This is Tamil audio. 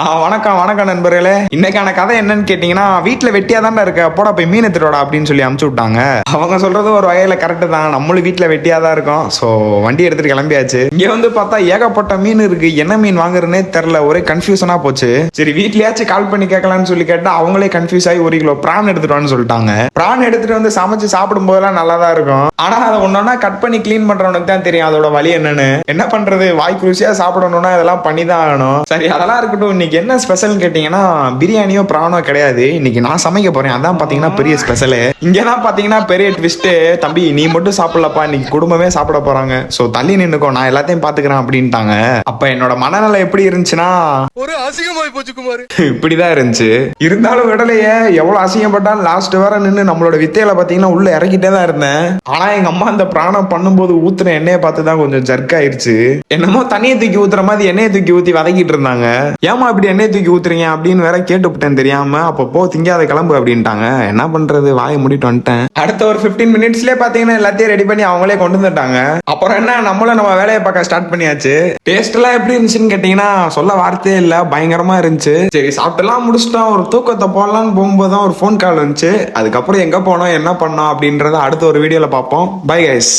வணக்கம் வணக்கம் நண்பர்களே. இன்னைக்கான கதை என்னன்னு கேட்டீங்கன்னா, வீட்டுல வெட்டியா தானே இருக்க, போட போய் மீன் எடுத்துடா அப்படின்னு சொல்லி அமுச்சு விட்டாங்க. அவங்க சொல்றது ஒரு வகையில கரெக்ட் தான். நம்மளும் வீட்டுல வெட்டியா தான் இருக்கோம். சோ வண்டி எடுத்துட்டு கிளம்பியாச்சு. இங்க வந்து பார்த்தா ஏகப்பட்ட மீன் இருக்கு. என்ன மீன் வாங்குறதுனே தெரியல, ஒரே கன்ஃபியூஷனா போச்சு. சரி வீட்லயாச்சும் கால் பண்ணி கேட்கலாம்னு சொல்லி கேட்டா அவங்களே கன்ஃபியூஸ் ஆகி 1 கிலோ பிரான் எடுத்துட்டு சொல்லிட்டாங்க. பிரான் எடுத்துட்டு வந்து சமைச்சு சாப்பிடும் போதெல்லாம் நல்லா தான் இருக்கும். ஆனா அதை ஒன்னொன்னா கட் பண்ணி கிளீன் பண்றவனுக்கு தான் தெரியும் அதோட வழி என்னன்னு. என்ன பண்றது, வாய்க்கு ருசியா சாப்பிடணும்னா இதெல்லாம் பண்ணி தான் ஆகணும். சரி அதெல்லாம் இருக்கட்டும். இன்னைக்கு என்ன ஸ்பெஷல் கேட்டீங்கன்னா, பிரியாணியோ பிரானோ கிடையாது. இன்னைக்கு நான் சமைக்க போறேன். அதான் பாத்தீங்கன்னா பெரிய ஸ்பெஷல். இங்கதான் பாத்தீங்கன்னா பெரிய ட்விஸ்ட். தம்பி நீ மட்டும் சாப்பிடலப்பா, இன்னைக்கு குடும்பமே சாப்பிட போறாங்க. சோ தள்ளி நின்னுக்கோ, நான் எல்லாத்தையும் பாத்துக்கிறேன் அப்படின்ட்டாங்க. அப்ப என்னோட மனநிலை எப்படி இருந்துச்சுன்னா, ஒரு அசிங்கமாய் போச்சு குமார். இப்படிதான் இருந்துச்சு. இருந்தாலும் விடலையே, எவ்வளவு அசிங்கப்பட்டாலும் லாஸ்ட் வர நின்று நம்மளோட வித்தையில பாத்தீங்கன்னா உள்ள இறக்கிட்டே தான் இருந்தேன். ஆனா எங்க அம்மா அந்த பிராணம் பண்ணும்போது ஊத்துற எண்ணெயை பார்த்து தான் கொஞ்சம் ஜர்க் ஆயிருச்சு. என்னமோ தண்ணியை தூக்கி ஊத்துற மாதிரி எண்ணெயை தூக்கி ஊத்தி வதக்கிட்டு இருந்தாங்க. ஏமா இப்படி எண்ணெய் தூக்கி ஊத்துறீங்க அப்படின்னு வேற கேட்டுவிட்டேன் தெரியாம. அப்போ திங்காத கிளம்பு அப்படின்ட்டாங்க. என்ன பண்றது, வாயை மூடிட்டு வந்துட்டேன். அடுத்த ஒரு 15 மினிட்ஸ்லயே பாத்தீங்கன்னா எல்லாத்தையும் ரெடி பண்ணி அவங்களே கொண்டு வந்துட்டாங்க. அப்புறம் என்ன, நம்மளும் நம்ம வேலையை பார்க்க ஸ்டார்ட் பண்ணியாச்சு. டேஸ்ட் எல்லாம் எப்படி இருந்துச்சுன்னு கேட்டீங்கன்னா சொல்ல வார்த்தையே இல்ல, பயங்கரமா இருந்துச்சு. சரி சாப்பிட்டுலாம் முடிச்சுட்டோம். ஒரு தூக்கத்தை போடலான்னு போகும்போது தான் ஒரு ஃபோன் கால் வந்துச்சு. அதுக்கப்புறம் எங்க போனோம் என்ன பண்ணோம் அப்படின்றத அடுத்த ஒரு வீடியோல பார்ப்போம். Bye guys.